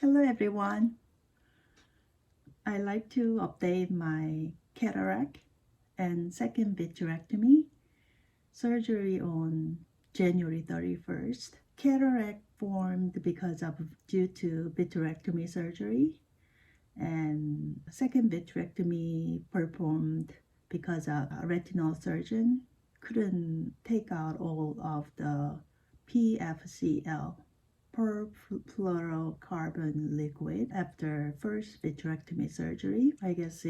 Hello everyone. I like to update my cataract and second vitrectomy surgery on January 31st. Cataract formed because of due to vitrectomy surgery, and second vitrectomy performed because a retinal surgeon couldn't take out all of the PFCL, perfluoro-carbon liquid, after first vitrectomy surgery. I guess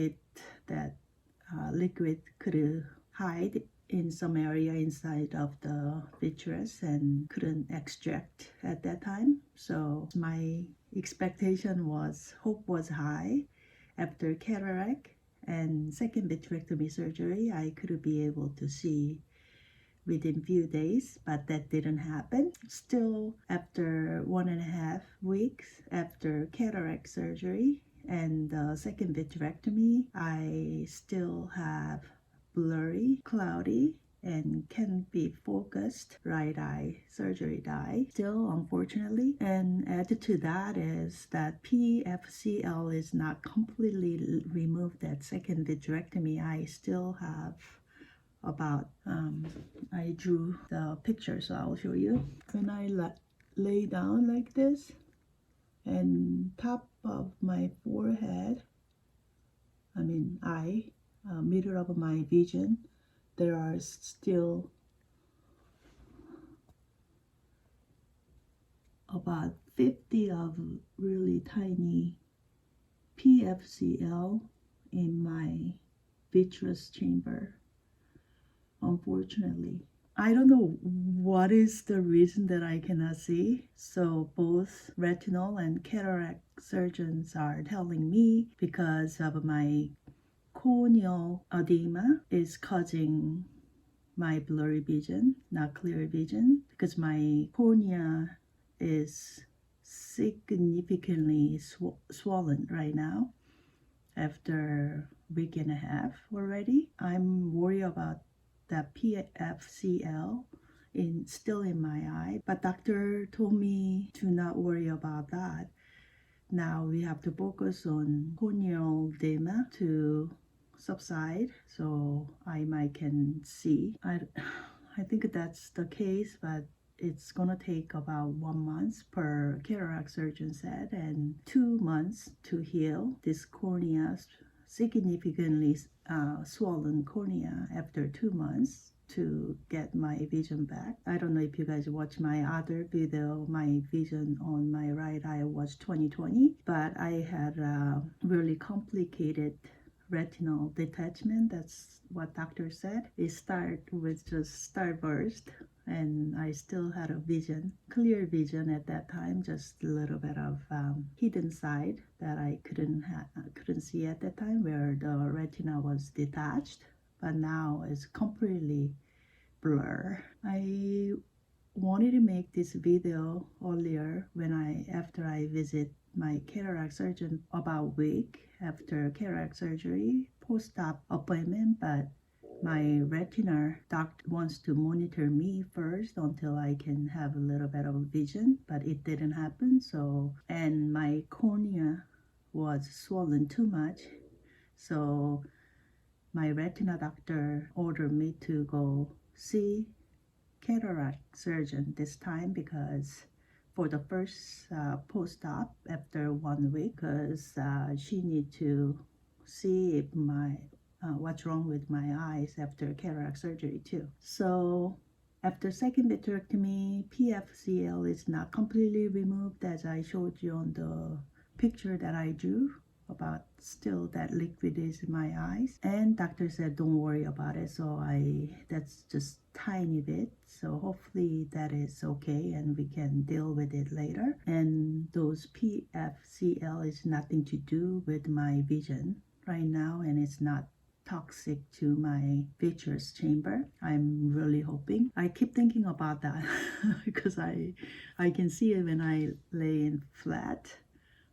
that liquid could hide in some area inside of the vitreous and couldn't extract at that time. So my hope was high. After cataract and second vitrectomy surgery, I could be able to see within few days, but that didn't happen. Still, after 1.5 weeks after cataract surgery and the second vitrectomy, I still have blurry, cloudy, and can be focused right eye surgery eye still, unfortunately. And added to that is that PFCL is not completely removed at second vitrectomy. I still have about I drew the picture, so I'll show you. When I lay down like this, and top of my forehead, middle of my vision, there are still about 50 of really tiny PFCL in my vitreous chamber. Unfortunately, I don't know what is the reason that I cannot see. So both retinal and cataract surgeons are telling me because of my corneal edema is causing my blurry vision, not clear vision, because my cornea is significantly swollen right now after a week and a half already. I'm worried about the PFCL still in my eye, but doctor told me to not worry about that. Now we have to focus on corneal edema to subside, so I can see. I think that's the case, but it's gonna take about 1 month per cataract surgeon said, and 2 months to heal this cornea, significantly swollen cornea after 2 months to get my vision back. I don't know if you guys watch my other video. My vision on my right eye was 20/20, but I had a really complicated retinal detachment. That's what doctor said. It started with just starburst, and I still had a clear vision at that time, just a little bit of hidden side that I couldn't see at that time, where the retina was detached, but now it's completely blur. I wanted to make this video earlier after I visit my cataract surgeon about a week after cataract surgery, post-op appointment, but my retina doctor wants to monitor me first until I can have a little bit of vision, but it didn't happen. And my cornea was swollen too much, so my retina doctor ordered me to go see cataract surgeon this time, because for the first post-op after 1 week, because she need to see if what's wrong with my eyes after cataract surgery too. So after second vitrectomy, PFCL is not completely removed, as I showed you on the picture that I drew, about still that liquid is in my eyes, and doctor said don't worry about it, so that's just tiny bit, so hopefully that is okay and we can deal with it later. And those PFCL is nothing to do with my vision right now, and it's not toxic to my vitreous chamber. I'm really hoping. I keep thinking about that because I can see it when I lay in flat.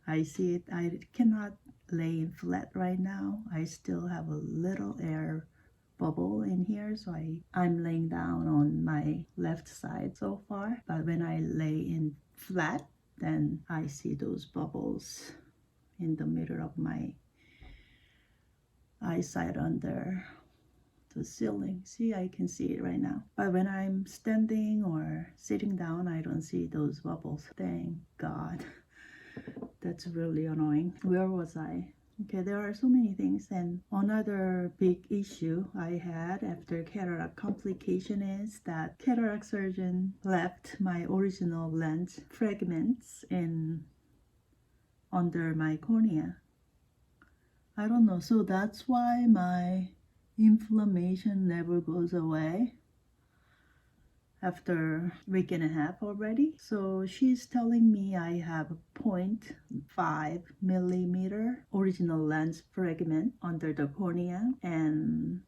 I see it. I cannot lay in flat right now. I still have a little air bubble in here, so I'm laying down on my left side so far. But when I lay in flat, then I see those bubbles in the middle of my eyesight under the ceiling. See, I can see it right now. But when I'm standing or sitting down, I don't see those bubbles. Thank God. That's really annoying. Where was I? Okay, there are so many things. And another big issue I had after cataract complication is that cataract surgeon left my original lens fragments in under my cornea. I don't know. So that's why my inflammation never goes away after a week and a half already. So she's telling me I have a 0.5 millimeter original lens fragment under the cornea, and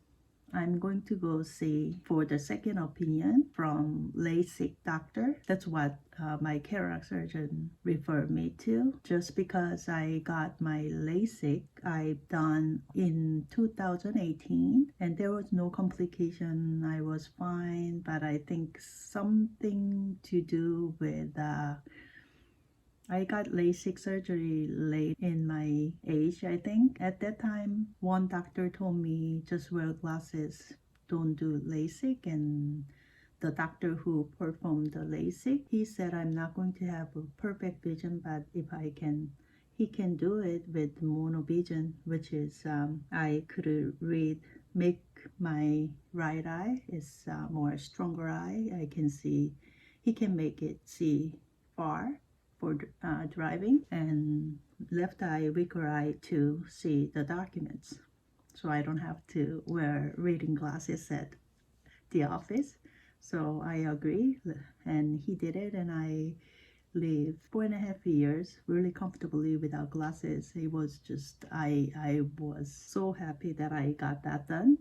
I'm going to go see for the second opinion from LASIK doctor. That's what my cataract surgeon referred me to. Just because I got my LASIK, I've done in 2018, and there was no complication. I was fine, but I think something to do with I got LASIK surgery late in my age, I think. At that time, one doctor told me just wear glasses, don't do LASIK. And the doctor who performed the LASIK, he said I'm not going to have a perfect vision, but if I can, he can do it with monovision, which is I could read, make my right eye is more stronger eye. I can see, he can make it see far for driving, and left eye, weaker eye to see the documents. So I don't have to wear reading glasses at the office. So I agree, and he did it, and I lived 4.5 years really comfortably without glasses. It was just, I was so happy that I got that done.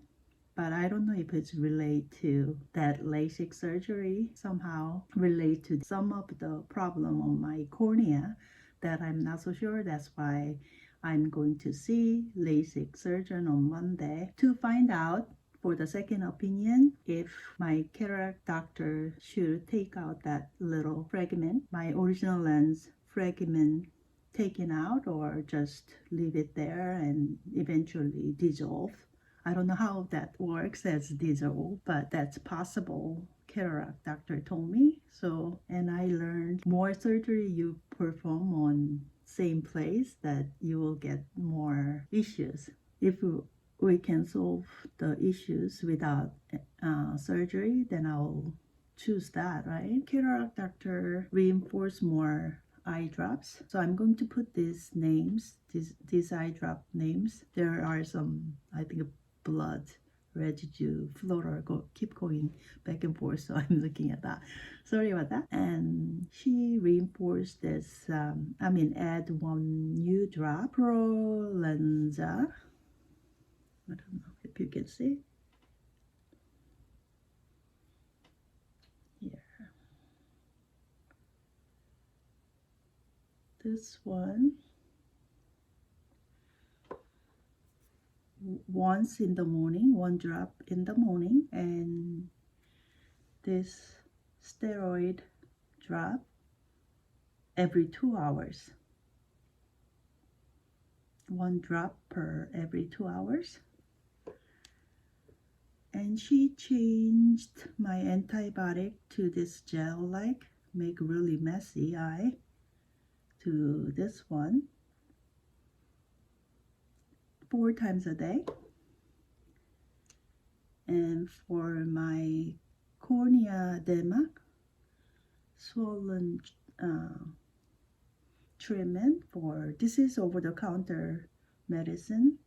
But I don't know if it's related to that LASIK surgery, somehow relate to some of the problem on my cornea that I'm not so sure. That's why I'm going to see LASIK surgeon on Monday to find out for the second opinion if my cataract doctor should take out that little fragment, my original lens fragment taken out, or just leave it there and eventually dissolve. I don't know how that works as dissolve, but that's possible. Cataract doctor told me. So, and I learned more surgery you perform on same place, that you will get more issues. If we can solve the issues without surgery, then I'll choose that, right? Cataract doctor reinforce more eye drops. So I'm going to put these names, these eye drop names. There are some, I think, blood residue floater keep going back and forth, so I'm looking at that. Sorry about that. And she reinforced this add one new drop, Prolenza. I don't know if you can see here. This one, once in the morning, one drop in the morning, and this steroid drop every 2 hours. One drop per every 2 hours. And she changed my antibiotic to this gel-like, make really messy eye, to this one 4 times a day. And for my cornea edema, swollen treatment, for this is over-the-counter medicine,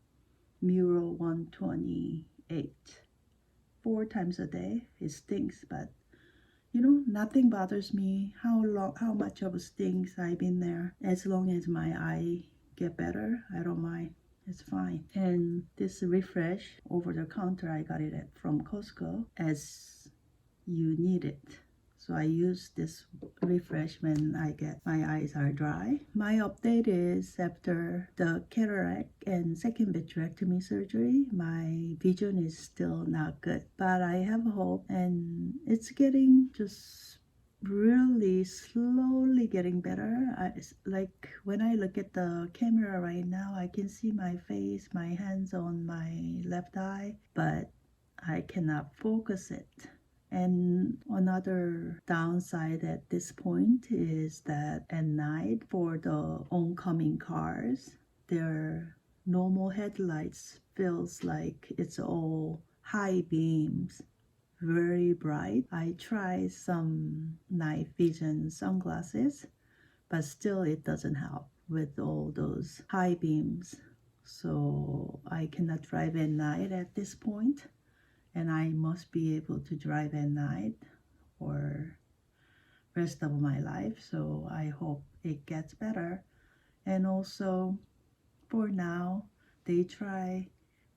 Muro 128, 4 times a day. It stinks, but you know, nothing bothers me how much of a stinks I've been there. As long as my eye get better, I don't mind. It's fine. And this refresh over the counter, I got it from Costco, as you need it. So I use this refresh when I get my eyes are dry. My update is after the cataract and second vitrectomy surgery, my vision is still not good. But I have hope, and it's getting just really slowly getting better. Like when I look at the camera right now, I can see my face, my hands on my left eye, but I cannot focus it. And another downside at this point is that at night for the oncoming cars, their normal headlights feels like it's all high beams, very bright. I tried some night vision sunglasses, but still it doesn't help with all those high beams. So I cannot drive at night at this point, and I must be able to drive at night for rest of my life. So I hope it gets better. And also for now, they try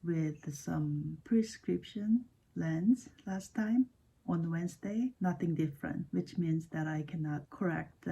with some prescription lens last time on Wednesday. Nothing different, which means that I cannot correct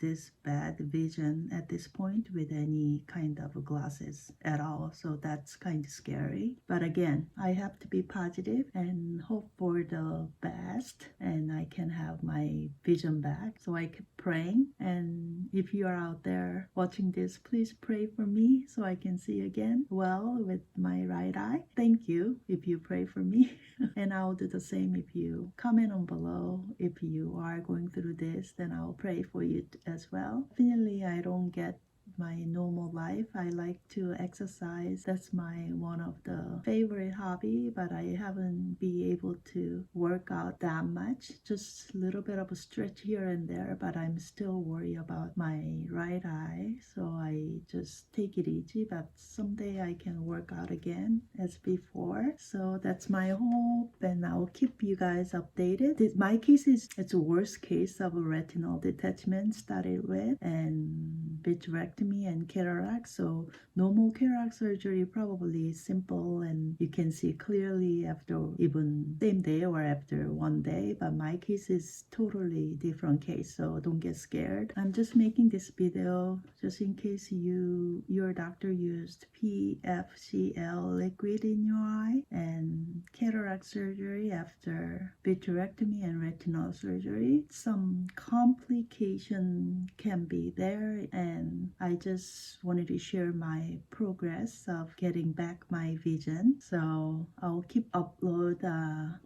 this bad vision at this point with any kind of glasses at all. So that's kind of scary. But again, I have to be positive and hope for the best, and I can have my vision back. So I keep praying. And if you are out there watching this, please pray for me so I can see again well with my right eye. Thank you if you pray for me. And I'll do the same if you comment on below. If you are going through this, then I'll pray for you as well. Definitely, I don't get my normal life. I like to exercise. That's my one of the favorite hobby, but I haven't been able to work out that much. Just a little bit of a stretch here and there, but I'm still worried about my right eye. So I just take it easy, but someday I can work out again as before. So that's my hope, and I'll keep you guys updated. My case is, it's a worst case of a retinal detachment started with, and vitrectomy and cataract. So normal cataract surgery probably simple and you can see clearly after even same day or after one day, but my case is totally different case, so don't get scared. I'm just making this video just in case your doctor used PFCL liquid in your eye and cataract surgery after vitrectomy and retinal surgery. Some complication can be there, and I just wanted to share my progress of getting back my vision. So I'll keep upload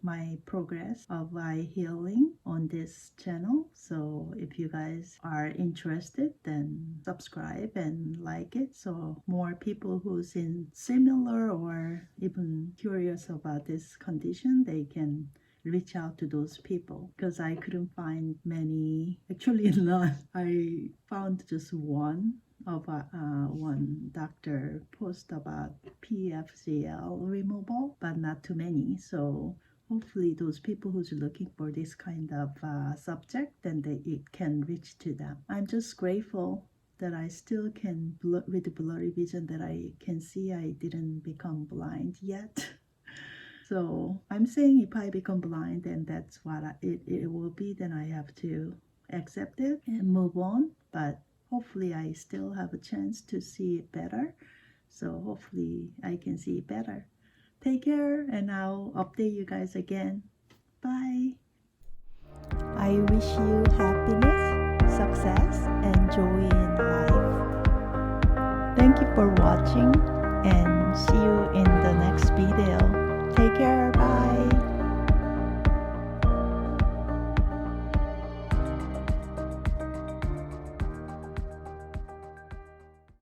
my progress of eye healing on this channel. So if you guys are interested, then subscribe and like it, so more people who's in similar or even curious about this condition, they can reach out to those people, because I couldn't find many, actually none. I found just one of one doctor post about PFCL removal, but not too many. So hopefully those people who's looking for this kind of subject, then it can reach to them. I'm just grateful that I still can, with the blurry vision, that I can see I didn't become blind yet. So I'm saying if I become blind, then that's what it will be, then I have to accept it and move on. But hopefully I still have a chance to see it better. So hopefully I can see it better. Take care, and I'll update you guys again. Bye. I wish you happiness, success, and joy in life. Thank you for watching, and see you in the next video. Take care.